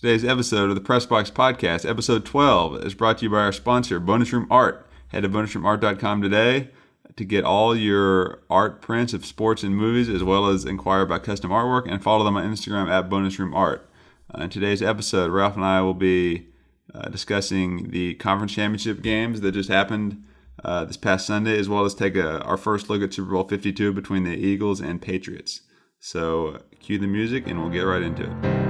Today's episode of the Pressbox Podcast, episode 12, is brought to you by our sponsor, Bonus Room Art. Head to bonusroomart.com today to get all your art prints of sports and movies, as well as inquire about custom artwork, and follow them on Instagram at Bonus Room Art. In today's episode, Ralph and I will be discussing the conference championship games that just happened this past Sunday, as well as take our first look at Super Bowl 52 between the Eagles and Patriots. So cue the music and we'll get right into it.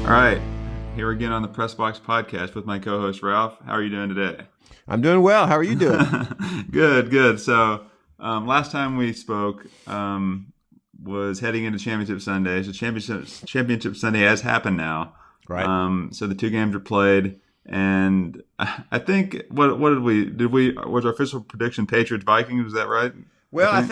All right, here again on the Pressbox Podcast with my co-host Ralph. How are you doing today? I'm doing well. How are you doing? Good. So last time we spoke was heading into Championship Sunday. So Championship Sunday has happened now. Right. So the two games are played, and I think what did we was our official prediction Patriots Vikings? Was that right? Well, I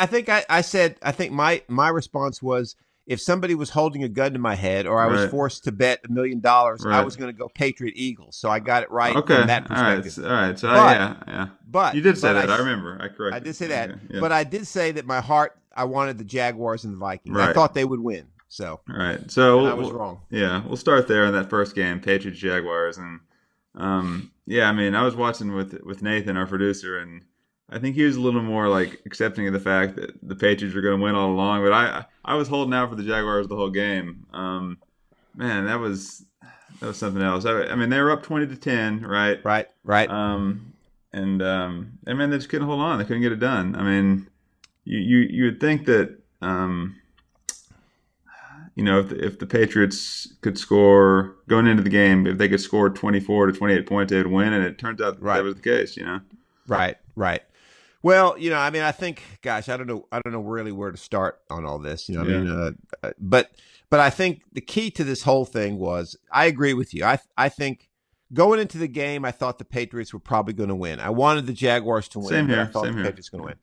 think my response was, if somebody was holding a gun to my head or I was forced to bet $1 million, I was going to go Patriot Eagles. So I got it right from that perspective. All right. So yeah. But you did say that. I remember. I corrected. I did say that. Okay, yeah. But I did say that my heart, I wanted the Jaguars and the Vikings. Right. I thought they would win. So all right. So I was wrong. Yeah, we'll start there in that first game, Patriots Jaguars, and I was watching with Nathan, our producer, and I think he was a little more like accepting of the fact that the Patriots were going to win all along, but I was holding out for the Jaguars the whole game. Man, that was something else. I mean, they were up 20-10, right? Right. And man, they just couldn't hold on. They couldn't get it done. I mean, you would think that if the Patriots could score going into the game, if they could score 24 to 28 points, they would win, and it turns out that was the case. Right. Well, I think, gosh, I don't know really where to start on all this. But I think the key to this whole thing was, I agree with you. I think going into the game, I thought the Patriots were probably going to win. I wanted the Jaguars to win. Same here. I thought the Patriots were going to win.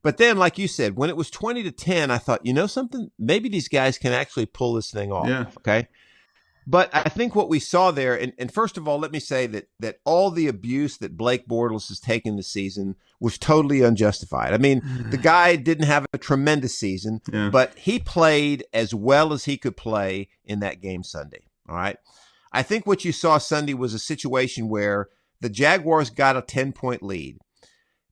But then, like you said, when it was 20-10, I thought, something, maybe these guys can actually pull this thing off. Yeah. Okay. But I think what we saw there, and first of all, let me say that all the abuse that Blake Bortles has taken this season was totally unjustified. I mean, the guy didn't have a tremendous season, but he played as well as he could play in that game Sunday. All right. I think what you saw Sunday was a situation where the Jaguars got a 10-point lead.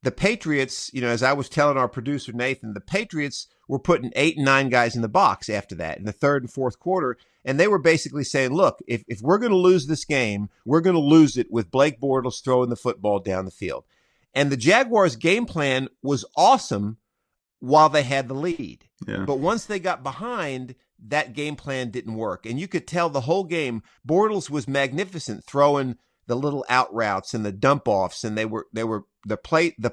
The Patriots, as I was telling our producer, Nathan, the Patriots were putting 8 and 9 guys in the box after that in the third and fourth quarter. And they were basically saying, look, if we're going to lose this game, we're going to lose it with Blake Bortles throwing the football down the field. And the Jaguars' game plan was awesome while they had the lead. Yeah. But once they got behind, that game plan didn't work. And you could tell the whole game, Bortles was magnificent throwing the little out routes and the dump offs, and the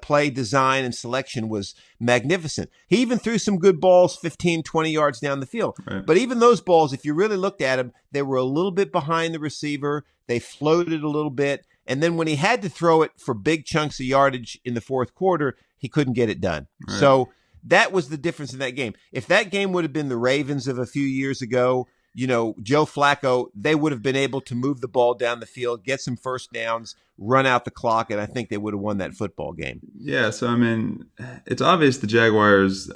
play design and selection was magnificent. He even threw some good balls 15, 20 yards down the field. Right. But even those balls, if you really looked at them, they were a little bit behind the receiver. They floated a little bit. And then when he had to throw it for big chunks of yardage in the fourth quarter, he couldn't get it done. Right. So that was the difference in that game. If that game would have been the Ravens of a few years ago, Joe Flacco, they would have been able to move the ball down the field, get some first downs, run out the clock, and I think they would have won that football game. Yeah, so it's obvious the Jaguars,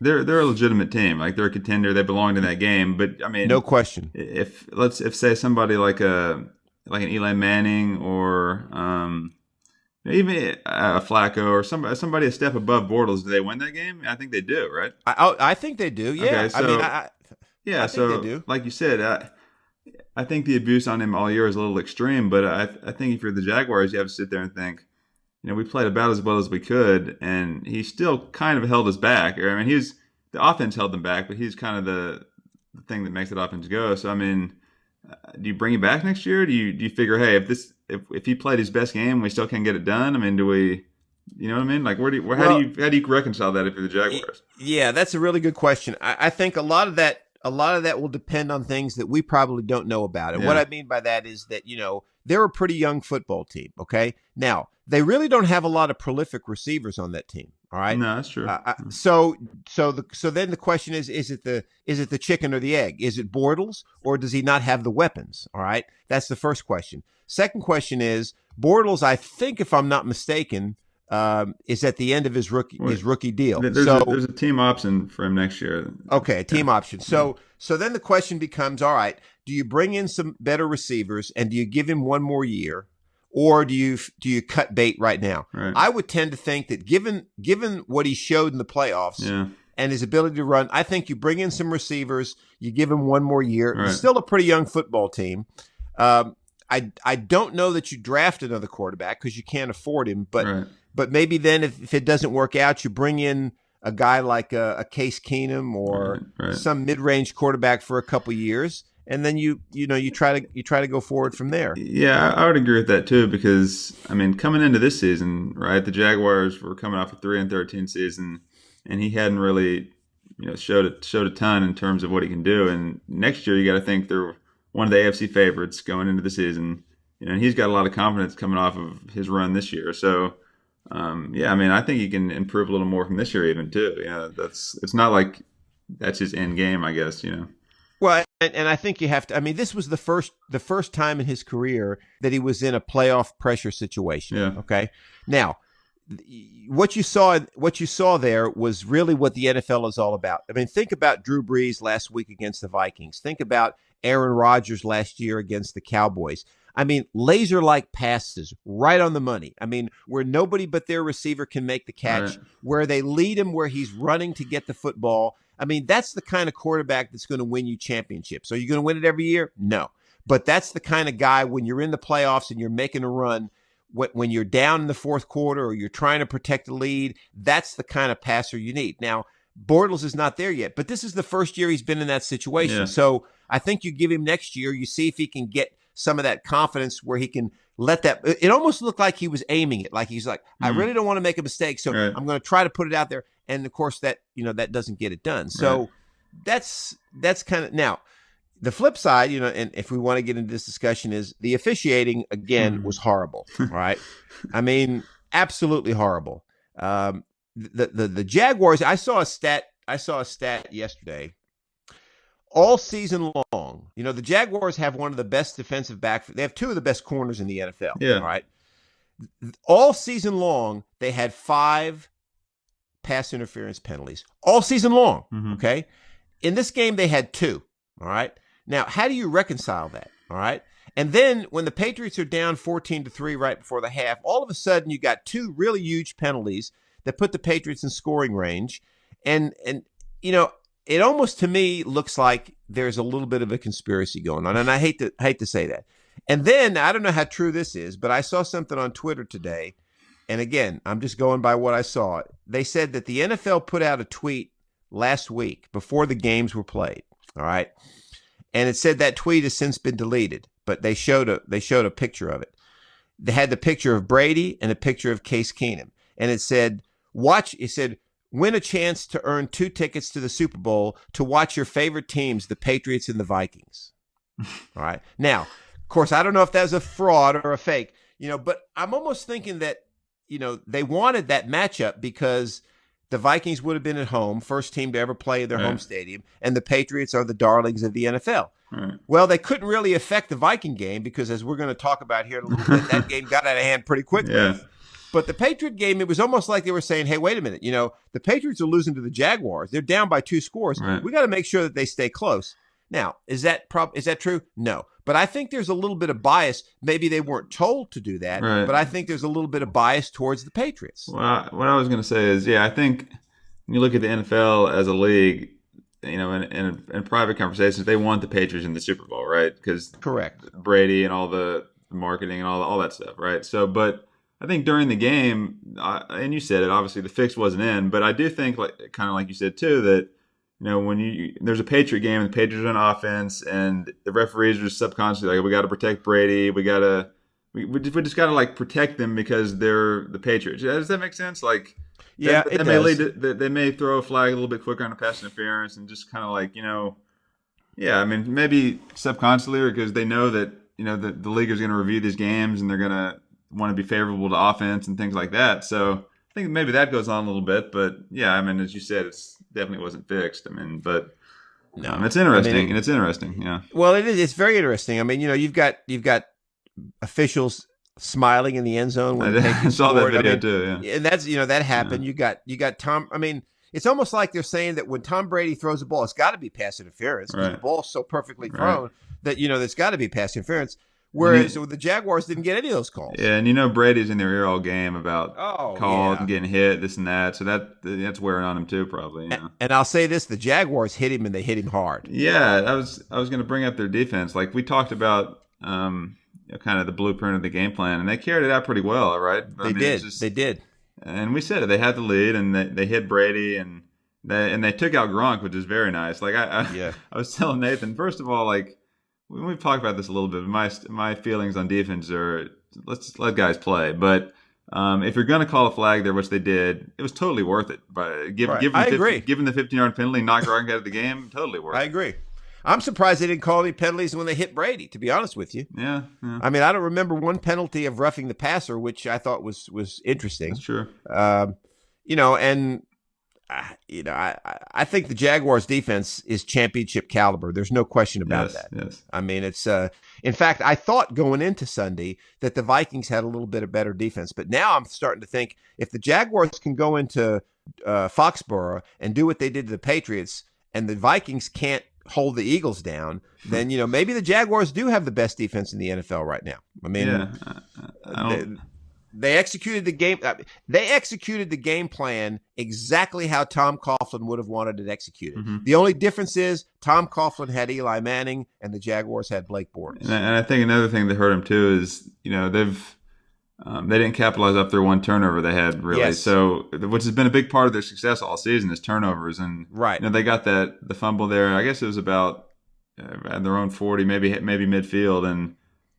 they're a legitimate team. Like, they're a contender, they belonged in that game, but no question. If say somebody like an Eli Manning or even a Flacco or somebody a step above Bortles, do they win that game? I think they do, right? I think they do. Yeah. Okay, I think they do. Like you said, I think the abuse on him all year is a little extreme, but I think if you're the Jaguars, you have to sit there and think, we played about as well as we could, and he still kind of held us back. The offense held them back, but he's kind of the thing that makes that offense go. So, do you bring him back next year? Do you figure, hey, if he played his best game, we still can't get it done? Do we You know what I mean? Like, Well, how do you reconcile that if you're the Jaguars? yeah, that's a really good question. I think a lot of that will depend on things that we probably don't know about. And what Yeah. I mean by that is that, they're a pretty young football team. Okay. Now, they really don't have a lot of prolific receivers on that team. All right. No, that's true. So then the question is it the chicken or the egg? Is it Bortles, or does he not have the weapons? All right. That's the first question. Second question is Bortles, I think, if I'm not mistaken, is at the end of his rookie deal. There's a team option for him next year. Okay, team option. So then the question becomes, all right, do you bring in some better receivers and do you give him one more year, or do you cut bait right now? Right. I would tend to think that given what he showed in the playoffs and his ability to run, I think you bring in some receivers, you give him one more year. Right. It's still a pretty young football team. I don't know that you draft another quarterback because you can't afford him, but Right. but maybe then if it doesn't work out, you bring in a guy like a Case Keenum or Right. some mid-range quarterback for a couple years, and then you try to go forward from there. Yeah, I would agree with that too, because I mean, coming into this season, right, the Jaguars were coming off a 3-13 season, and he hadn't really, showed a ton in terms of what he can do. And next year, you got to think they're one of the AFC favorites going into the season, and he's got a lot of confidence coming off of his run this year. So, yeah, I mean, I think he can improve a little more from this year even too. It's not like that's his end game, I guess. Well, and I think you have to. I mean, this was the first time in his career that he was in a playoff pressure situation. Yeah. Okay. Now, what you saw there was really what the NFL is all about. I mean, think about Drew Brees last week against the Vikings. Think about Aaron Rodgers last year against the Cowboys. I mean, laser-like passes, right on the money. I mean, where nobody but their receiver can make the catch, Right. where they lead him, where he's running to get the football. I mean, that's the kind of quarterback that's going to win you championships. Are you going to win it every year? No. But that's the kind of guy when you're in the playoffs and you're making a run, when you're down in the fourth quarter or you're trying to protect the lead, that's the kind of passer you need. Now, Bortles is not there yet, but this is the first year he's been in that situation. Yeah. So I think you give him next year, you see if he can get some of that confidence where he can let that. It almost looked like he was aiming it, like he's like, I really don't want to make a mistake, so Right. I'm going to try to put it out there. And of course, that doesn't get it done. So Right. that's kind of now. The flip side, and if we want to get into this discussion, is the officiating again was horrible. Right? I mean, absolutely horrible. The Jaguars. I saw a stat yesterday. All season long, the Jaguars have one of the best defensive back. They have two of the best corners in the NFL. Yeah. All right. All season long, they had 5 pass interference penalties. All season long. Mhm. Okay. In this game, they had 2. All right. Now, how do you reconcile that? All right. And then when the Patriots are down 14-3 right before the half, all of a sudden you got 2 really huge penalties that put the Patriots in scoring range. And it almost to me looks like there's a little bit of a conspiracy going on. And I hate to say that. And then I don't know how true this is, but I saw something on Twitter today. And again, I'm just going by what I saw. They said that the NFL put out a tweet last week before the games were played. All right. And it said that tweet has since been deleted, but they showed a picture of it. They had the picture of Brady and a picture of Case Keenum. And it said, win a chance to earn 2 tickets to the Super Bowl to watch your favorite teams, the Patriots and the Vikings. All right. Now, of course, I don't know if that was a fraud or a fake, but I'm almost thinking that, they wanted that matchup because the Vikings would have been at home, first team to ever play in their home stadium, and the Patriots are the darlings of the NFL. Right. Well, they couldn't really affect the Viking game because, as we're going to talk about here in a little bit, that game got out of hand pretty quickly. Yeah. But the Patriot game, it was almost like they were saying, hey, wait a minute, the Patriots are losing to the Jaguars. They're down by 2 scores. Right. We got to make sure that they stay close. Now, is that true? No. But I think there's a little bit of bias. Maybe they weren't told to do that, Right. but I think there's a little bit of bias towards the Patriots. What I was going to say is, I think when you look at the NFL as a league, in private conversations, they want the Patriots in the Super Bowl, right? Because Correct. Brady and all the marketing and all that stuff, right? So, but I think during the game, and you said it, obviously the fix wasn't in, but I do think, kind of like you said too, that when there's a Patriot game and the Patriots are on offense and the referees are just subconsciously like, we got to protect Brady, we got to we just got to like protect them because they're the Patriots. Does that make sense? Like, Yeah, it does. They may throw a flag a little bit quicker on a pass interference and just kind of like, yeah. I mean, maybe subconsciously or because they know that the league is going to review these games and they're going to want to be favorable to offense and things like that. So I think maybe that goes on a little bit, but yeah, I mean, as you said, it's definitely wasn't fixed. I mean, but no, it's interesting, and it's interesting. Yeah. Well, it is. It's very interesting. I mean, you've got officials smiling in the end zone when I saw that video too. Yeah, and that's that happened. Yeah. You got Tom. I mean, it's almost like they're saying that when Tom Brady throws the ball, it's got to be pass interference because the ball's so perfectly thrown that there's got to be pass interference. Whereas the Jaguars didn't get any of those calls. Yeah, and Brady's in their ear all game about calls and getting hit, this and that. So that's wearing on him too, probably. And I'll say this: the Jaguars hit him, and they hit him hard. Yeah, I was going to bring up their defense. Like we talked about, kind of the blueprint of the game plan, and they carried it out pretty well, right? They did. And we said it. They had the lead, and they hit Brady, and they took out Gronk, which is very nice. Like I was telling Nathan, first of all, like. We've talked about this a little bit. My feelings on defense are let's let guys play. But if you're going to call a flag there, which they did, it was totally worth it. But given the 15-yard penalty, knock Gronk out of the game, totally worth it. I agree. I'm surprised they didn't call any penalties when they hit Brady, to be honest with you. Yeah. I mean, I don't remember one penalty of roughing the passer, which I thought was interesting. That's true. I think the Jaguars' defense is championship caliber. There's no question about that. Yes. I mean, it's in fact, I thought going into Sunday that the Vikings had a little bit of better defense, but now I'm starting to think if the Jaguars can go into Foxborough and do what they did to the Patriots, and the Vikings can't hold the Eagles down, then maybe the Jaguars do have the best defense in the NFL right now. I mean, They executed the game. They executed the game plan exactly how Tom Coughlin would have wanted it executed. Mm-hmm. The only difference is Tom Coughlin had Eli Manning and the Jaguars had Blake Bortles. And I think another thing that hurt him too is they didn't capitalize off their one turnover they had really. Yes. So which has been a big part of their success all season is turnovers and they got the fumble there. I guess it was about at their own 40, maybe midfield and.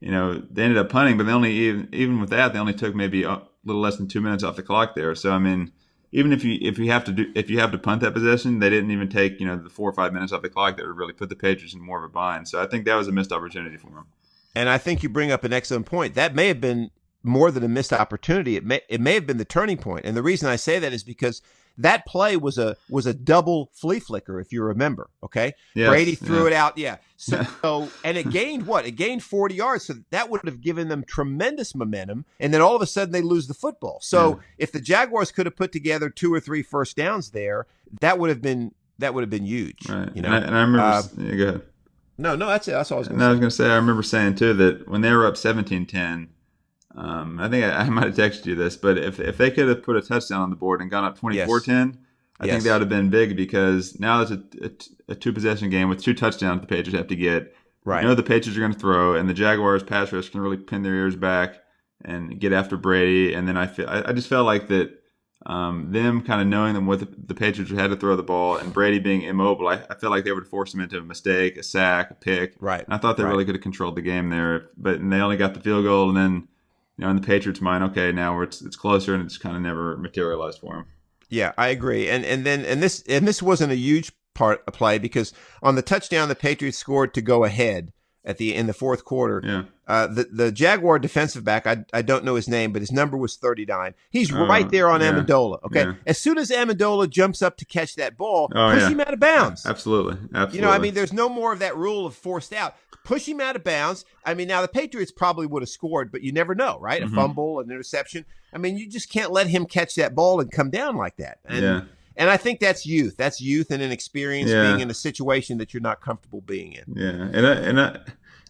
They ended up punting, but they only even with that, they only took maybe a little less than 2 minutes off the clock there. So I mean, even if you have to punt that possession, they didn't even take the 4 or 5 minutes off the clock that would really put the Patriots in more of a bind. So I think that was a missed opportunity for them. And I think you bring up an excellent point. That may have been more than a missed opportunity. It may have been the turning point. And the reason I say that is because that play was a double flea flicker, if you remember. Okay, yes, Brady threw it out. Yeah. So and it gained what? It gained 40 yards. So that would have given them tremendous momentum. And then all of a sudden they lose the football. So if the Jaguars could have put together 2 or 3 first downs there, that would have been huge. Right. And I remember. Go ahead. No, that's it. That's all I was going to say. I was going to say. I remember saying too that when they were up 17-10. I think I might have texted you this, but if they could have put a touchdown on the board and gone up 24-10, I think that would have been big because now it's a 2-possession game with 2 touchdowns the Patriots have to get. Right. The Patriots are going to throw, and the Jaguars pass rush can really pin their ears back and get after Brady. And then I just felt like that them kind of knowing them what the Patriots had to throw the ball and Brady being immobile, I felt like they would force him into a mistake, a sack, a pick. Right. And I thought they really could have controlled the game there, but they only got the field goal, and then. In the Patriots' mind, okay, now it's closer, and it's kind of never materialized for them. Yeah, I agree. And this wasn't a huge part of play because on the touchdown the Patriots scored to go ahead in the fourth quarter. Yeah. The Jaguar defensive back, I don't know his name, but his number was 39. He's right there on Amendola. Okay. Yeah. As soon as Amendola jumps up to catch that ball, push him out of bounds. Absolutely. There's no more of that rule of forced out. Push him out of bounds. I mean, now the Patriots probably would have scored, but you never know, right? A fumble, an interception. I mean, you just can't let him catch that ball and come down like that. And I think that's youth. That's youth and inexperience being in a situation that you're not comfortable being in. Yeah, and it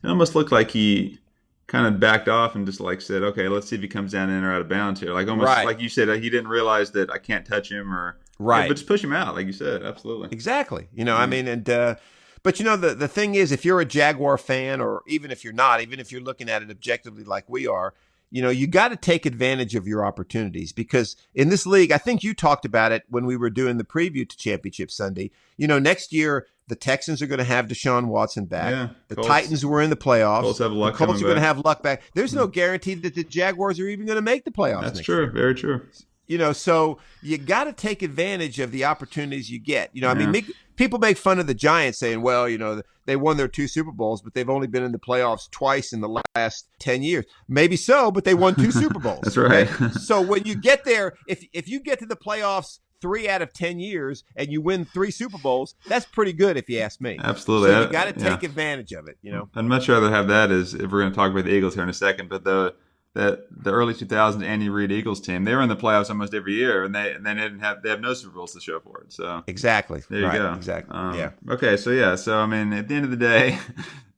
almost looked like he kind of backed off and just like said, okay, let's see if he comes down in or out of bounds here. Like almost like you said, he didn't realize that I can't touch him or but just push him out, like you said. Absolutely. Exactly. I mean, and but the thing is, if you're a Jaguar fan, or even if you're not, even if you're looking at it objectively like we are, you got to take advantage of your opportunities, because in this league, I think you talked about it when we were doing the preview to Championship Sunday. Next year, the Texans are going to have Deshaun Watson back. Yeah, the Colts, Titans were in the playoffs. Colts have luck. The Colts are going to back. have luck back. There's no guarantee that the Jaguars are even going to make the playoffs. That's next true. year. Very true. So you got to take advantage of the opportunities you get. I mean, people make fun of the Giants saying, well, they won their 2 Super Bowls, but they've only been in the playoffs twice in the last 10 years. Maybe so, but they won 2 Super Bowls. That's right. So when you get there, if you get to the playoffs 3 out of 10 years and you win 3 Super Bowls, that's pretty good if you ask me. Absolutely. So you got to take advantage of it, I'd much rather have that, as if we're going to talk about the Eagles here in a second, but the early 2000s Andy Reid Eagles team, they were in the playoffs almost every year, and they have no Super Bowls to show for it. So exactly. There you go. Exactly. Okay. So I mean, at the end of the day,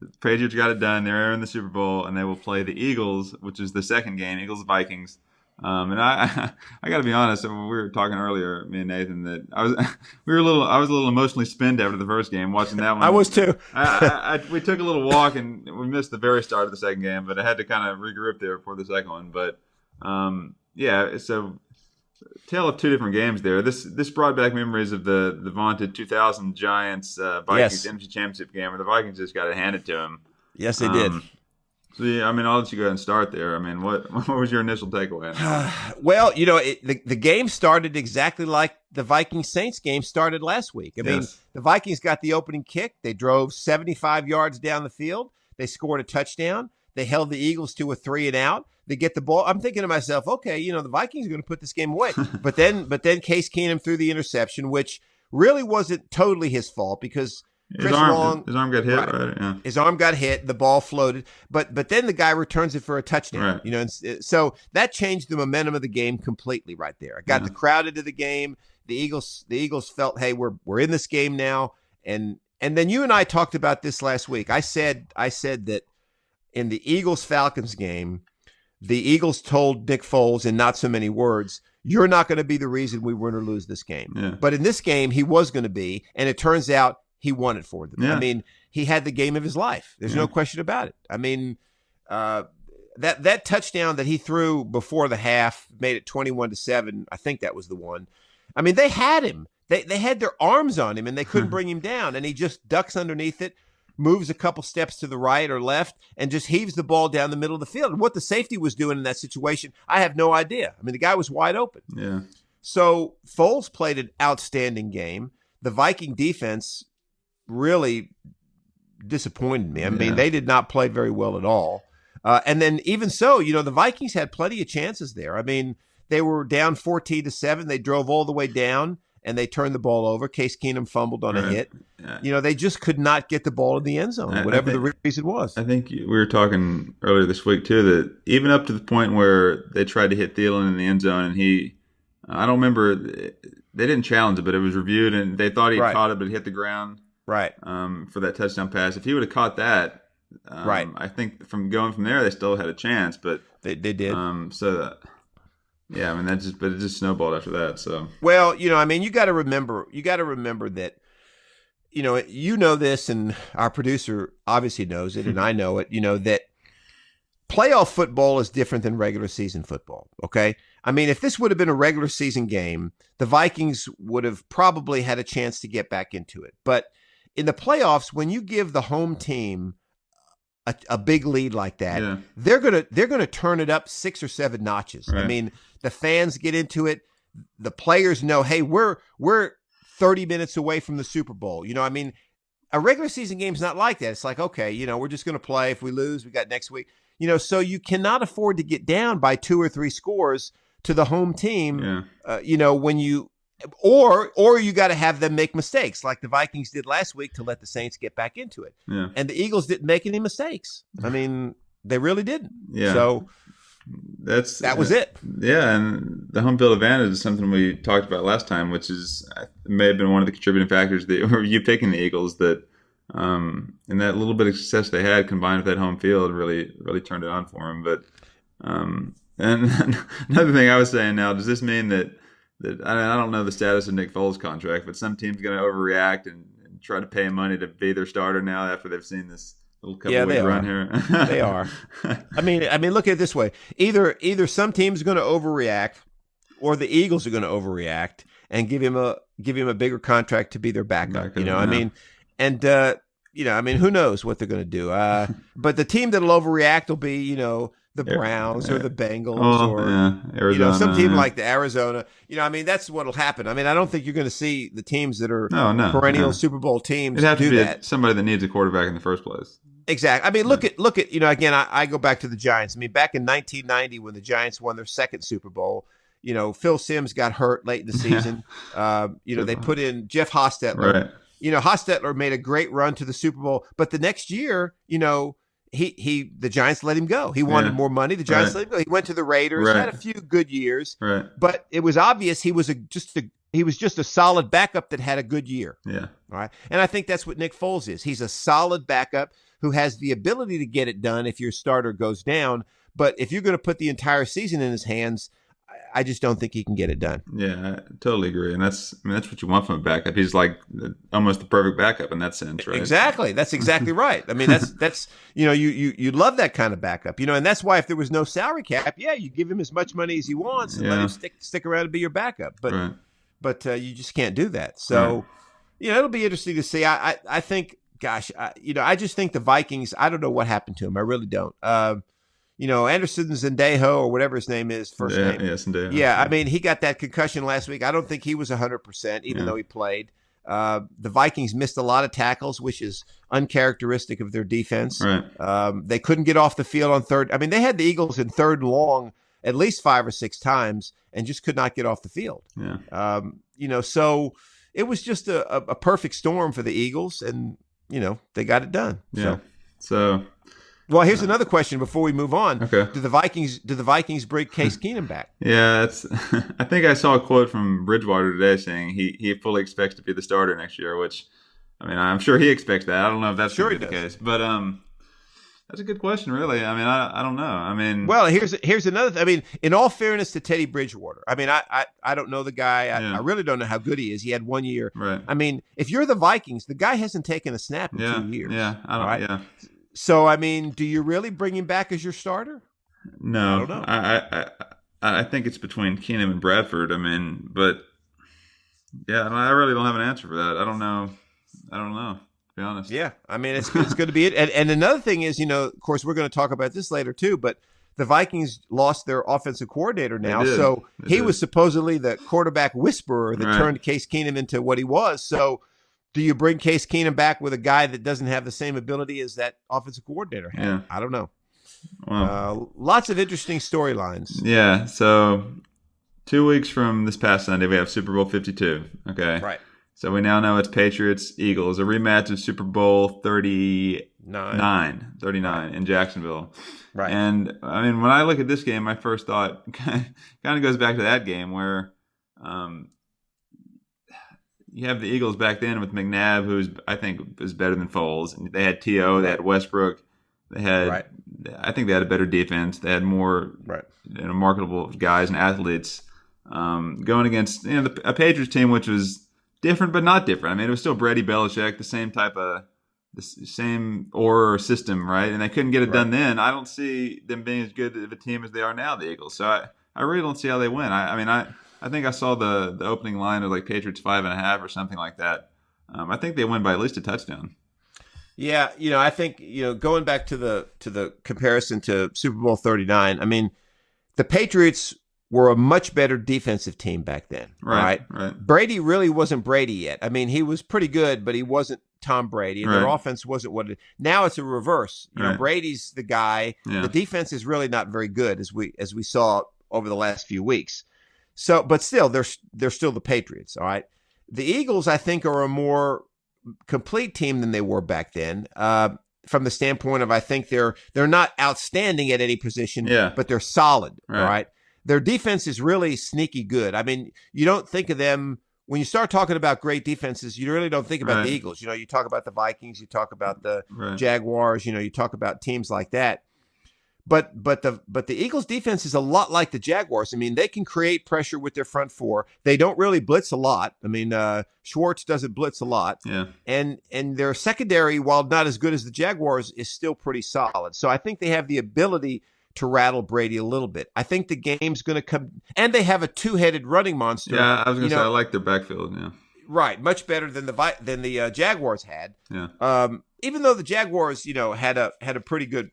the Patriots got it done. They're in the Super Bowl, and they will play the Eagles, which is the second game, Eagles Vikings. And I got to be honest. We were talking earlier, me and Nathan, that I was a little emotionally spent after the first game watching that one. I was too. We took a little walk and we missed the very start of the second game, but I had to kind of regroup there before the second one. But so tale of 2 different games there. This brought back memories of the vaunted 2000 Giants Vikings NFC Championship game, where the Vikings just got it handed to them. Yes, they did. So, I mean, I'll let you go ahead and start there. I mean, what was your initial takeaway? Well, the game started exactly like the Vikings-Saints game started last week. I mean, the Vikings got the opening kick. They drove 75 yards down the field. They scored a touchdown. They held the Eagles to a 3-and-out. They get the ball. I'm thinking to myself, okay, the Vikings are going to put this game away. But then Case Keenum threw the interception, which really wasn't totally his fault, because his arm got hit, right? Yeah. His arm got hit. The ball floated, but then the guy returns it for a touchdown. Right. And so that changed the momentum of the game completely right there. It got the crowd into the game. The Eagles felt, hey, we're in this game now. And then you and I talked about this last week. I said that in the Eagles-Falcons game, the Eagles told Nick Foles, in not so many words, you're not going to be the reason we win or lose this game. Yeah. But in this game, he was going to be, and it turns out he won it for them. Yeah. I mean, he had the game of his life. There's no question about it. I mean, that touchdown that he threw before the half made it 21-7. I think that was the one. I mean, they had him. They had their arms on him, and they couldn't bring him down. And he just ducks underneath it, moves a couple steps to the right or left, and just heaves the ball down the middle of the field. And what the safety was doing in that situation, I have no idea. I mean, the guy was wide open. Yeah. So Foles played an outstanding game. The Viking defense really disappointed me. I mean, they did not play very well at all. And then even so, the Vikings had plenty of chances there. I mean, they were down 14-7. They drove all the way down, and they turned the ball over. Case Keenum fumbled on a hit. Yeah. They just could not get the ball in the end zone, whatever the reason was. I think we were talking earlier this week, too, that even up to the point where they tried to hit Thielen in the end zone, and I don't remember, they didn't challenge it, but it was reviewed, and they thought he had caught it, but it hit the ground. Right. For that touchdown pass. If he would have caught that, I think from there, they still had a chance, but they did. I mean, but it just snowballed after that. So, well, I mean, you got to remember that, this, and our producer obviously knows it, and I know it, that playoff football is different than regular season football. Okay. I mean, if this would have been a regular season game, the Vikings would have probably had a chance to get back into it. But in the playoffs, when you give the home team a big lead like that, they're gonna turn it up 6 or 7 notches. Right. I mean, the fans get into it. The players know, hey, we're 30 minutes away from the Super Bowl. I mean, a regular season game's not like that. It's like, okay, we're just gonna play. If we lose, we got next week. So you cannot afford to get down by 2 or 3 scores to the home team. When you or you got to have them make mistakes like the Vikings did last week to let the Saints get back into it. Yeah. And the Eagles didn't make any mistakes. I mean, they really didn't. Yeah. So that was it. Yeah, and the home field advantage is something we talked about last time, which is may have been one of the contributing factors that or you picking the Eagles that and that little bit of success they had combined with that home field really turned it on for them. But and another thing I was saying now, does this mean that I don't know the status of Nick Foles' contract, but some team's going to overreact and try to pay him money to be their starter now after they've seen this little couple Yeah, week they run are. here. They are. I mean, look at it this way: either some team's going to overreact, or the Eagles are going to overreact and give him a bigger contract to be their backup. I mean, and who knows what they're going to do? But the team that'll overreact will be, the Browns or the Bengals or Arizona, some team like the Arizona. That's what'll happen. I mean, I don't think you're going to see the teams that are perennial Super Bowl teams It'd have do to be that. somebody that needs a quarterback in the first place. Exactly. I mean, look at again, I go back to the Giants. I mean, back in 1990 when the Giants won their second Super Bowl, Phil Simms got hurt late in the season. They put in Jeff Hostetler. Right. Hostetler made a great run to the Super Bowl, but the next year, the Giants let him go. He wanted more money. The Giants let him go. He went to the Raiders, had a few good years, but it was obvious he was just a solid backup that had a good year. Yeah. All right. And I think that's what Nick Foles is. He's a solid backup who has the ability to get it done if your starter goes down. But if you're going to put the entire season in his hands, I just don't think he can get it done. Yeah, I totally agree. And that's what you want from a backup. He's like almost the perfect backup in that sense, right? Exactly. That's exactly right. I mean, that's you love that kind of backup, and that's why if there was no salary cap, you give him as much money as he wants and let him stick around and be your backup. But you just can't do that. So, it'll be interesting to see. I think, gosh, I just think the Vikings, I don't know what happened to him. I really don't. Anderson Zendejo or whatever his name is, first name. Yeah, Zendejo. Yeah, I mean, he got that concussion last week. I don't think he was 100%, even though he played. The Vikings missed a lot of tackles, which is uncharacteristic of their defense. Right. They couldn't get off the field on third. I mean, they had the Eagles in third and long at least 5 or 6 times and just could not get off the field. Yeah. So it was just a perfect storm for the Eagles, and they got it done. Yeah. So well, here's another question before we move on. Okay. Do the Vikings bring Case Keenum back? Yeah, I think I saw a quote from Bridgewater today saying he fully expects to be the starter next year, which, I mean, I'm sure he expects that. I don't know if that's sure going to be the case, but that's a good question, really. I mean, I don't know. I mean, well, here's another thing. I mean, in all fairness to Teddy Bridgewater, I mean, I don't know the guy. I really don't know how good he is. He had 1 year. Right. I mean, if you're the Vikings, the guy hasn't taken a snap in 2 years. Yeah. I don't. Right? Yeah. So, I mean, do you really bring him back as your starter? No. I don't know. I think it's between Keenum and Bradford. I mean, but yeah, I really don't have an answer for that. I don't know. To be honest. Yeah, I mean, it's going to be it. And another thing is, of course, we're going to talk about this later too, but the Vikings lost their offensive coordinator now. So he was supposedly the quarterback whisperer that turned Case Keenum into what he was. So do you bring Case Keenum back with a guy that doesn't have the same ability as that offensive coordinator had? Yeah. I don't know. Well, lots of interesting storylines. Yeah. So 2 weeks from this past Sunday, we have Super Bowl 52. Okay. Right. So we now know it's Patriots, Eagles, a rematch of Super Bowl 39 in Jacksonville. Right. And, I mean, when I look at this game, my first thought kind of goes back to that game where you have the Eagles back then with McNabb, who's I think is better than Foles. And they had T.O., they had Westbrook. They had, I think they had a better defense. They had more marketable guys and athletes going against a Patriots team, which was different, but not different. I mean, it was still Brady Belichick, the same aura system, right? And they couldn't get it done then. I don't see them being as good of a team as they are now, the Eagles. So I really don't see how they win. I think I saw the opening line of like Patriots 5.5 or something like that. I think they win by at least a touchdown. Yeah, I think going back to the comparison to Super Bowl 39. I mean, the Patriots were a much better defensive team back then. Right. Brady really wasn't Brady yet. I mean, he was pretty good, but he wasn't Tom Brady, and their offense wasn't what it. Now it's a reverse. Brady's the guy. Yeah. The defense is really not very good, as we saw over the last few weeks. So, but still, they're still the Patriots. All right. The Eagles, I think, are a more complete team than they were back then. From the standpoint of, I think they're not outstanding at any position, but they're solid. All right. Their defense is really sneaky good. I mean, you don't think of them when you start talking about great defenses. You really don't think about the Eagles. You talk about the Vikings, you talk about the Jaguars. You talk about teams like that. But the Eagles defense is a lot like the Jaguars. I mean, they can create pressure with their front four. They don't really blitz a lot. I mean, Schwartz doesn't blitz a lot. Yeah. And their secondary, while not as good as the Jaguars, is still pretty solid. So I think they have the ability to rattle Brady a little bit. I think the game's going to come, and they have a two-headed running monster. Yeah, I was going to say I like their backfield. Yeah. Right, much better than the Jaguars had. Yeah. Even though the Jaguars, had a pretty good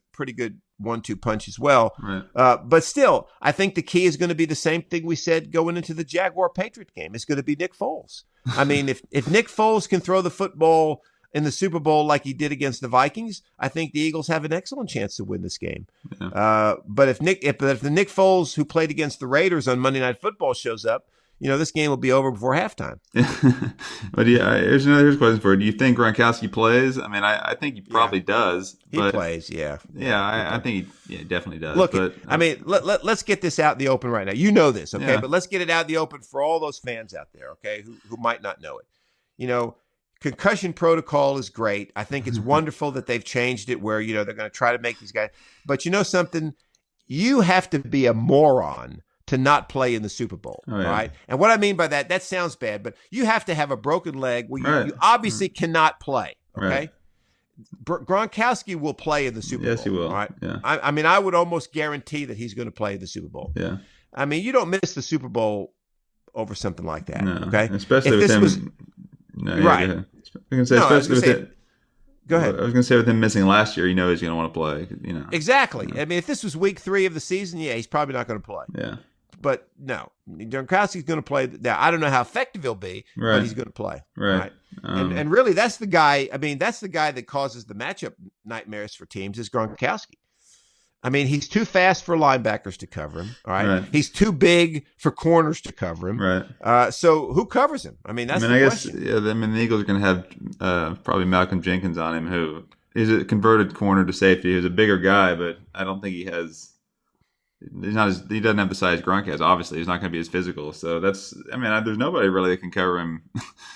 1-2 punch as well. Right. But still, I think the key is going to be the same thing we said going into the Jaguar-Patriot game. It's going to be Nick Foles. I mean, if Nick Foles can throw the football in the Super Bowl like he did against the Vikings, I think the Eagles have an excellent chance to win this game. Yeah. But if the Nick Foles who played against the Raiders on Monday Night Football shows up, this game will be over before halftime. But here's a question for you. Do you think Gronkowski plays? I mean, I think he probably does. He plays, yeah. Yeah, I think he definitely does. Look, but, let's get this out in the open right now. You know this, okay? Yeah. But let's get it out in the open for all those fans out there, okay, who might not know it. Concussion protocol is great. I think it's wonderful that they've changed it where, they're going to try to make these guys. But you know something? You have to be a moron to not play in the Super Bowl, right? And what I mean by that sounds bad, but you have to have a broken leg where you obviously cannot play, okay? Right. Gronkowski will play in the Super Bowl. Yes, he will. Right? Yeah. I mean, I would almost guarantee that he's going to play in the Super Bowl. Yeah. I mean, you don't miss the Super Bowl over something like that, No. okay? Especially with him. Right. Go ahead. I was going to say, go ahead. I was going to say with him missing last year, he's going to want to play. Exactly. I mean, if this was week 3 of the season, he's probably not going to play. Yeah. But no, Gronkowski's going to play. Now, I don't know how effective he'll be, but he's going to play. Right. And really, that's the guy. I mean, that's the guy that causes the matchup nightmares for teams is Gronkowski. I mean, he's too fast for linebackers to cover him. All right. He's too big for corners to cover him. Right. So who covers him? I mean, that's the question. The Eagles are going to have probably Malcolm Jenkins on him, who is a converted corner to safety. He's a bigger guy, but I don't think he doesn't have the size Gronk has. Obviously, he's not going to be as physical. So there's nobody really that can cover him.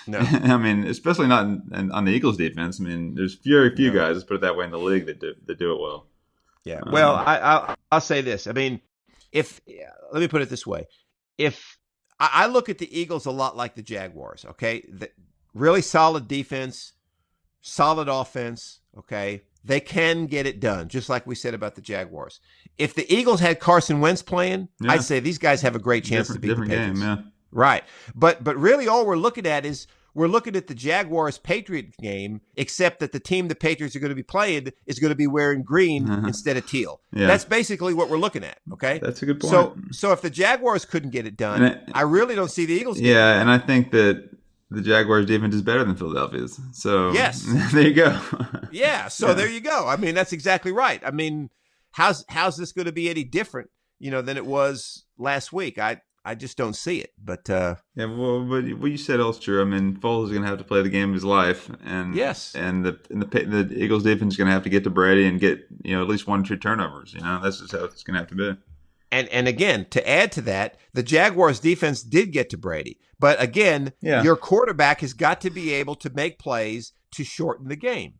No. I mean, especially not on the Eagles defense. I mean, there's very few guys, let's put it that way, in the league that do it well. Yeah. Well, I'll say this. I mean, let me put it this way. If I look at the Eagles a lot like the Jaguars, okay? Really solid defense, solid offense, okay? They can get it done, just like we said about the Jaguars. If the Eagles had Carson Wentz playing, I'd say these guys have a great chance to beat the Patriots. Game, yeah. Right. But really all we're looking at is we're looking at the Jaguars-Patriot game, except that the team the Patriots are going to be playing is going to be wearing green instead of teal. Yeah. That's basically what we're looking at, okay? That's a good point. So if the Jaguars couldn't get it done, I really don't see the Eagles getting it done. And I think that the Jaguars' defense is better than Philadelphia's. So yes. There you go. There you go. I mean, that's exactly right. I mean, how's this going to be any different, than it was last week? I just don't see it. But but what you said is true. I mean, Foles is going to have to play the game of his life, and the Eagles' defense is going to have to get to Brady and get at least 1 or 2 turnovers. That's just how it's going to have to be. And again, to add to that, the Jaguars' defense did get to Brady, but again, your quarterback has got to be able to make plays to shorten the game.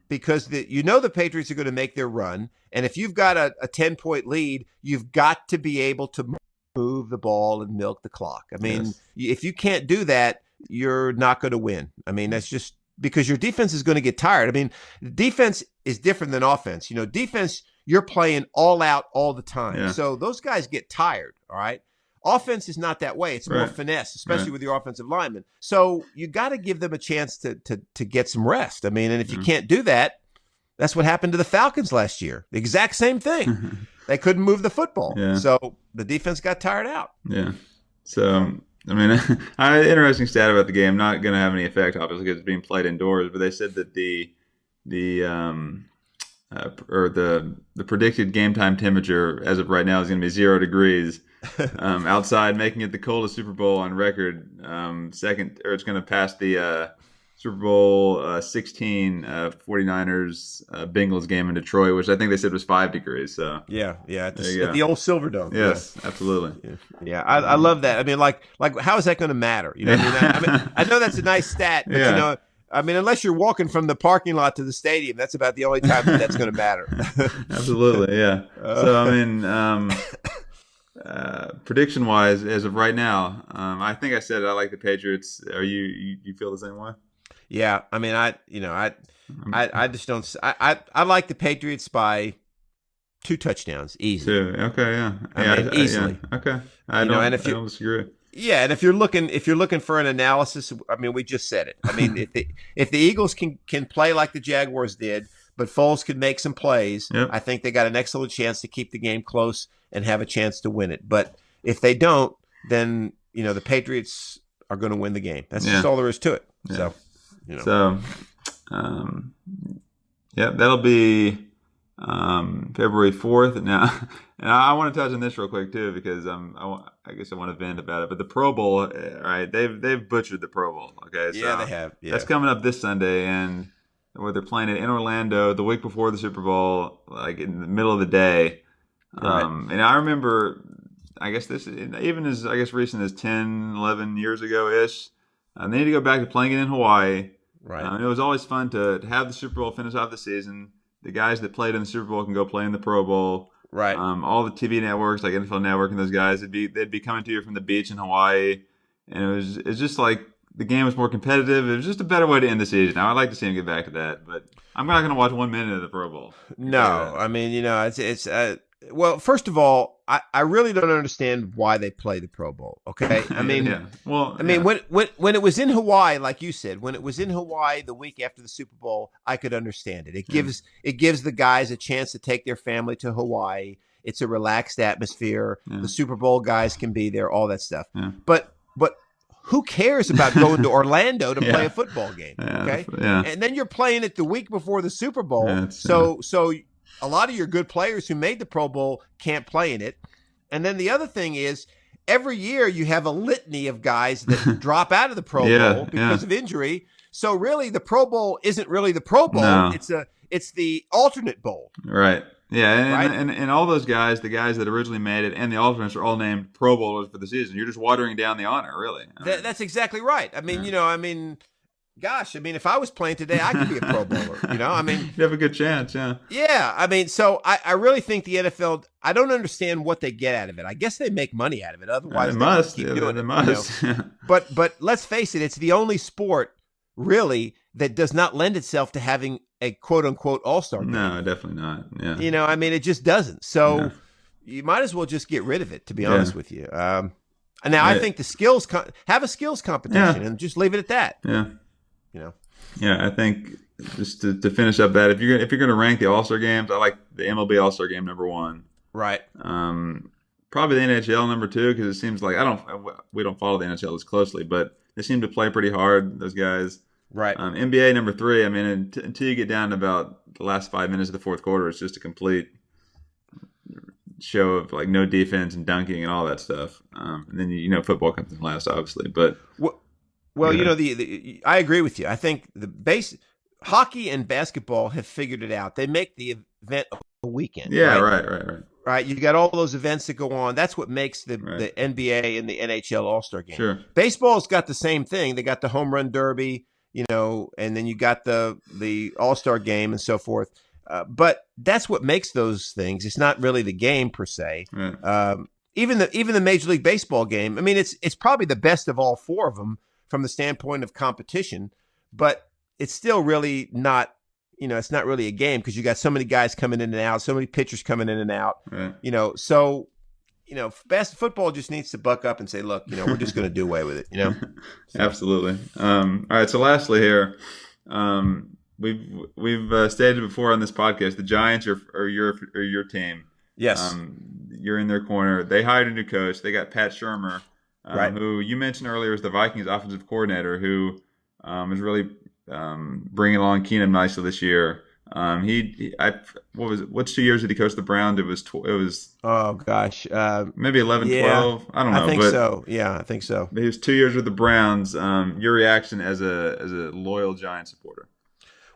Because the Patriots are going to make their run, and if you've got a 10-point lead, you've got to be able to move the ball and milk the clock. I mean, if you can't do that, you're not going to win. I mean, that's just because your defense is going to get tired. I mean, defense is different than offense. Defense, you're playing all out all the time. Yeah. So those guys get tired, all right? Offense is not that way. It's more finesse, especially with your offensive linemen. So you got to give them a chance to get some rest. I mean, and if you can't do that, that's what happened to the Falcons last year. The exact same thing. They couldn't move the football. Yeah. So the defense got tired out. Yeah. So, I mean, interesting stat about the game. Not going to have any effect, obviously, because it's being played indoors. But they said that the predicted game time temperature as of right now is going to be 0 degrees outside, making it the coldest Super Bowl on record. It's going to pass the Super Bowl 16 49ers Bengals game in Detroit, which I think they said was 5 degrees. So at the old Silverdome. Yes, absolutely. Yeah, I love that. I mean, like how is that going to matter? I know that's a nice stat, but I mean, unless you're walking from the parking lot to the stadium, that's about the only time that's going to matter. Absolutely, yeah. So I mean, prediction wise, as of right now, I think I said I like the Patriots. Are you feel the same way? Yeah, I mean, I just don't. I like the Patriots by 2 touchdowns, easy. 2, okay, yeah, I mean, easily. Yeah. Okay, I don't disagree. Yeah, and if you're looking for an analysis, I mean, we just said it. I mean, if the Eagles can play like the Jaguars did, but Foles could make some plays, Yep. I think they got an excellent chance to keep the game close and have a chance to win it. But if they don't, then the Patriots are going to win the game. That's just all there is to it. Yeah. So, So, that'll be February 4th. Now, and I want to touch on this real quick too because I guess I want to vent about it. But the Pro Bowl, right? They've butchered the Pro Bowl. Okay, so they have. Yeah. That's coming up this Sunday, and where they're playing it in Orlando the week before the Super Bowl, like in the middle of the day. Right. And I remember, I guess this even as recent as 10, 11 years ago ish. They need to go back to playing it in Hawaii. Right. It was always fun to have the Super Bowl finish off the season. The guys that played in the Super Bowl can go play in the Pro Bowl. Right. All the TV networks like NFL Network and those guys, they'd be coming to you from the beach in Hawaii, and it's just like the game was more competitive. It was just a better way to end the season. Now I'd like to see him get back to that, but I'm not going to watch 1 minute of the Pro Bowl. No, I mean it's well, first of all, I really don't understand why they play the Pro Bowl. Okay, I mean, when it was in Hawaii, like you said, when it was in Hawaii the week after the Super Bowl, I could understand it. It gives the guys a chance to take their family to Hawaii. It's a relaxed atmosphere. Yeah. The Super Bowl guys can be there, all that stuff. Yeah. But who cares about going to Orlando to play a football game? Okay, and then you're playing it the week before the Super Bowl. So a lot of your good players who made the Pro Bowl can't play in it. And then the other thing is, every year you have a litany of guys that drop out of the Pro Bowl because of injury. So really, the Pro Bowl isn't really the Pro Bowl. No. It's the alternate bowl. Right. Yeah, and all those guys, the guys that originally made it and the alternates are all named Pro Bowlers for the season. You're just watering down the honor, really. That's exactly right. I mean, gosh, if I was playing today, I could be a Pro Bowler. You have a good chance, yeah. Yeah, so I really think the NFL, I don't understand what they get out of it. I guess they make money out of it. Otherwise, they must. Keep doing they it. Must. But let's face it, it's the only sport really that does not lend itself to having a quote unquote all-star game. No, definitely not. Yeah. It just doesn't. So you might as well just get rid of it, to be honest with you. Now I think the skills have a skills competition and just leave it at that. Yeah. Yeah, I think just to finish up that, if you're going to rank the All-Star games, I like the MLB All-Star game number 1. Right. Probably the NHL number 2 because it seems like we don't follow the NHL as closely, but they seem to play pretty hard. Those guys. Right. NBA number 3. Until you get down to about the last 5 minutes of the fourth quarter, it's just a complete show of like no defense and dunking and all that stuff. And then football comes in last, obviously, but. Well, I agree with you. I think hockey and basketball have figured it out. They make the event a weekend. Yeah, right. Right. You got all those events that go on. That's what makes the NBA and the NHL All-Star game. Sure. Baseball's got the same thing. They got the home run derby, and then you got the All-Star game and so forth. But that's what makes those things. It's not really the game per se. Right. Even the Major League Baseball game. It's probably the best of all 4 of them from the standpoint of competition, but it's still really not, it's not really a game because you got so many guys coming in and out, so many pitchers coming in and out, right. So, football just needs to buck up and say, look, we're just going to do away with it, So. Absolutely. All right. So lastly here, we've stated before on this podcast, the Giants are your team. Yes. You're in their corner. They hired a new coach. They got Pat Shurmur. Right. Who you mentioned earlier is the Vikings offensive coordinator, who is really bringing along Keenum nicely this year. What's 2 years did he coach the Browns? It was oh gosh, maybe 11, 12. I don't know. I think so. Yeah, I think so. He was 2 years with the Browns. Your reaction as a loyal Giant supporter?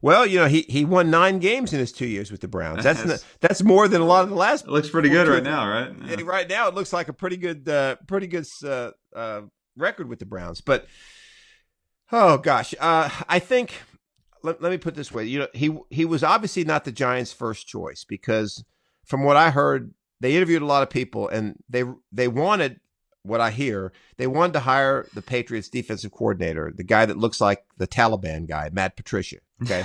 Well, he won 9 games in his 2 years with the Browns. That's more than a lot of the last. It looks pretty good right now, right? Yeah. Right now, it looks like a pretty good record with the Browns. But Oh gosh, I think let me put it this way. He was obviously not the Giants' first choice because from what I heard, they interviewed a lot of people and they wanted what I hear. They wanted to hire the Patriots defensive coordinator, the guy that looks like the Taliban guy, Matt Patricia. Okay,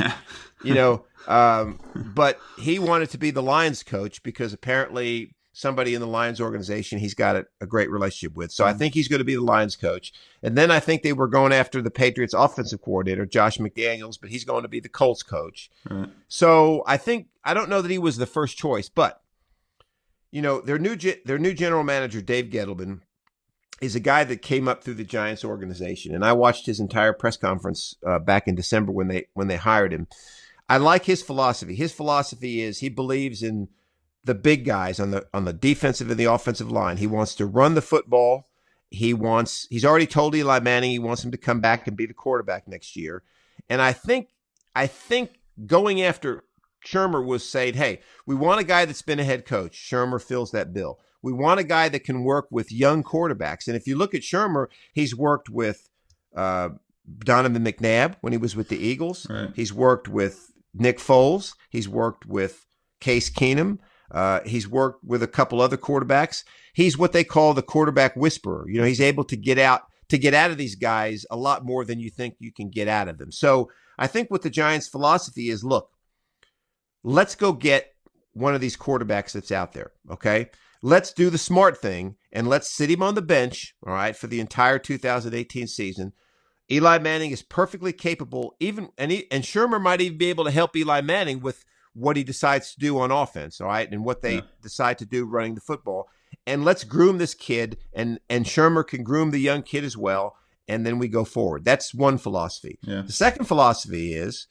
but he wanted to be the Lions coach because apparently somebody in the Lions organization he's got a great relationship with. So I think he's going to be the Lions coach. And then I think they were going after the Patriots offensive coordinator, Josh McDaniels, but he's going to be the Colts coach. Right. So I don't know that he was the first choice, but their new general manager, Dave Gettleman, is a guy that came up through the Giants organization. And I watched his entire press conference back in December when they hired him. I like his philosophy. His philosophy is he believes in the big guys on the defensive and the offensive line. He wants to run the football. He's already told Eli Manning he wants him to come back and be the quarterback next year. And I think going after Shurmur was saying, hey, we want a guy that's been a head coach. Shurmur fills that bill. We want a guy that can work with young quarterbacks. And if you look at Shurmur, he's worked with Donovan McNabb when he was with the Eagles. Right. He's worked with Nick Foles. He's worked with Case Keenum. He's worked with a couple other quarterbacks. He's what they call the quarterback whisperer. He's able to get out of these guys a lot more than you think you can get out of them. So I think what the Giants' philosophy is, look, let's go get one of these quarterbacks that's out there, okay? Let's do the smart thing, and let's sit him on the bench, all right, for the entire 2018 season. Eli Manning is perfectly capable, and Shurmur might even be able to help Eli Manning with what he decides to do on offense, all right, and what they decide to do running the football. And let's groom this kid, and Shurmur can groom the young kid as well, and then we go forward. That's one philosophy. Yeah. The second philosophy is,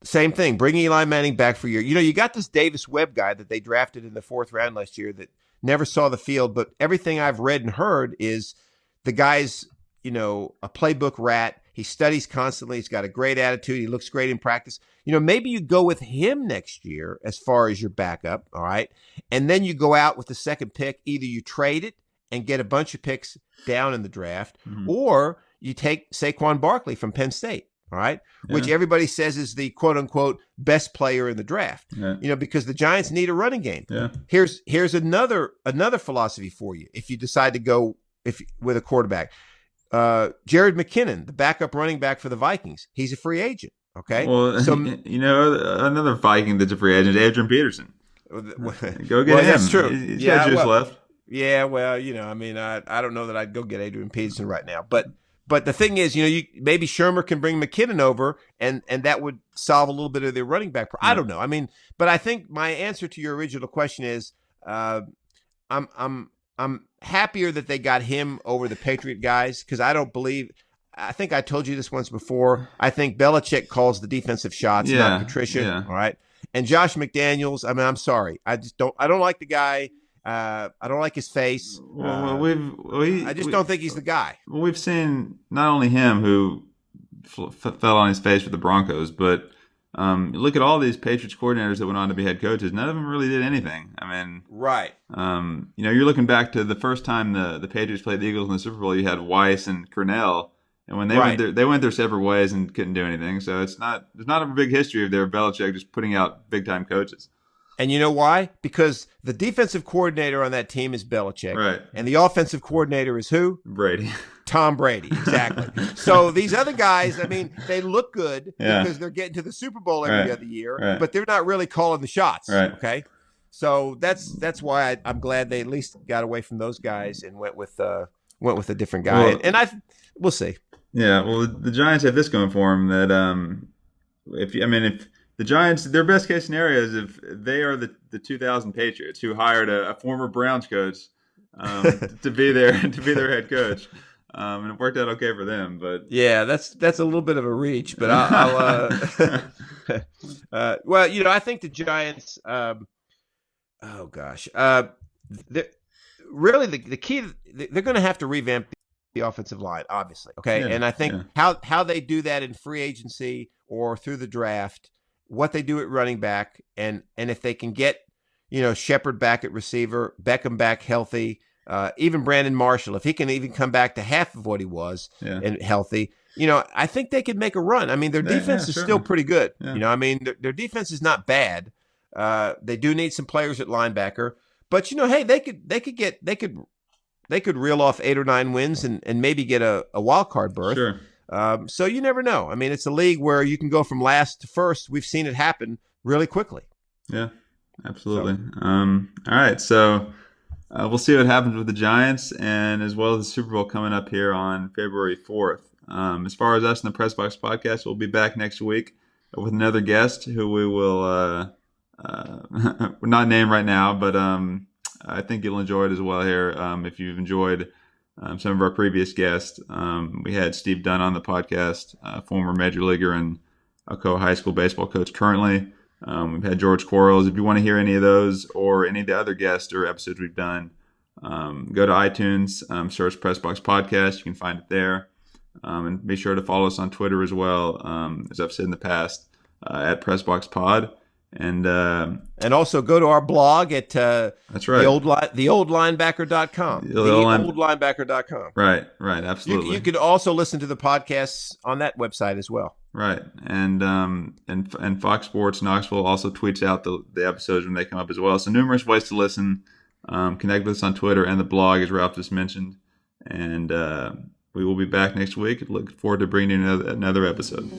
same thing, bring Eli Manning back for you got this Davis Webb guy that they drafted in the 4th round last year that never saw the field, but everything I've read and heard is the guy's, a playbook rat. He studies constantly. He's got a great attitude. He looks great in practice. Maybe you go with him next year as far as your backup, all right? And then you go out with the second pick. Either you trade it and get a bunch of picks down in the draft, or you take Saquon Barkley from Penn State, all right? Yeah. Which everybody says is the quote-unquote best player in the draft, because the Giants need a running game. Yeah. Here's another philosophy for you if you decide to go with a quarterback. Jared McKinnon, the backup running back for the Vikings, he's a free agent. Okay. Well, so another Viking that's a free agent, Adrian Peterson. Go get him. That's true. He's got juice left. Yeah. Well, I don't know that I'd go get Adrian Peterson right now, but the thing is, maybe Shurmur can bring McKinnon over, and that would solve a little bit of their running back. I don't know. But I think my answer to your original question is, I'm happier that they got him over the Patriot guys because I think I told you this once before. I think Belichick calls the defensive shots, not Patricia. Yeah. All right. And Josh McDaniels, I'm sorry. I don't like the guy. I don't like his face. I just don't think he's the guy. Well, we've seen not only him who fell on his face with the Broncos, but look at all these Patriots coordinators that went on to be head coaches. None of them really did anything. Right. You're looking back to the first time the Patriots played the Eagles in the Super Bowl. You had Weiss and Cornell, and when they went their separate ways and couldn't do anything. So there's not a big history of their Belichick just putting out big time coaches. And you know why? Because the defensive coordinator on that team is Belichick. Right. And the offensive coordinator is who? Brady. Tom Brady, exactly. So these other guys, they look good because they're getting to the Super Bowl every other year, but they're not really calling the shots. Right. Okay. So that's why I'm glad they at least got away from those guys and went with a different guy. Well, we'll see. Yeah. Well, the Giants have this going for them that if the Giants, their best case scenario is if they are the 2000 Patriots who hired a former Browns coach to be their head coach. And it worked out okay for them, but yeah, that's a little bit of a reach, but I'll well, I think the Giants, really the key, they're going to have to revamp the offensive line, obviously. Okay. And I think how they do that in free agency or through the draft, what they do at running back, and if they can get, Shepard back at receiver, Beckham back healthy, even Brandon Marshall, if he can even come back to half of what he was and healthy, I think they could make a run. I mean, their defense is still pretty good. Yeah. I mean, their defense is not bad. They do need some players at linebacker, but hey, they could reel off 8 or 9 wins and maybe get a wild card berth. Sure. So you never know. I mean, it's a league where you can go from last to first. We've seen it happen really quickly. Yeah, absolutely. All right, so we'll see what happens with the Giants, and as well as the Super Bowl coming up here on February 4th. As far as us in the Press Box Podcast, we'll be back next week with another guest who we will not name right now, but I think you'll enjoy it as well here. If you've enjoyed some of our previous guests, we had Steve Dunn on the podcast, former major leaguer and Alcoa High School baseball coach currently. We've had George Quarles. If you want to hear any of those or any of the other guests or episodes we've done, go to iTunes, search Pressbox Podcast. You can find it there. And be sure to follow us on Twitter as well, as I've said in the past, at Pressbox Pod. And also go to our blog at that's right, theoldlinebacker.com. Theoldlinebacker.com. Right, absolutely. You could also listen to the podcasts on that website as well. Right, and Fox Sports Knoxville also tweets out the episodes when they come up as well. So numerous ways to listen. Connect with us on Twitter and the blog, as Ralph just mentioned. And we will be back next week. Look forward to bringing you another episode.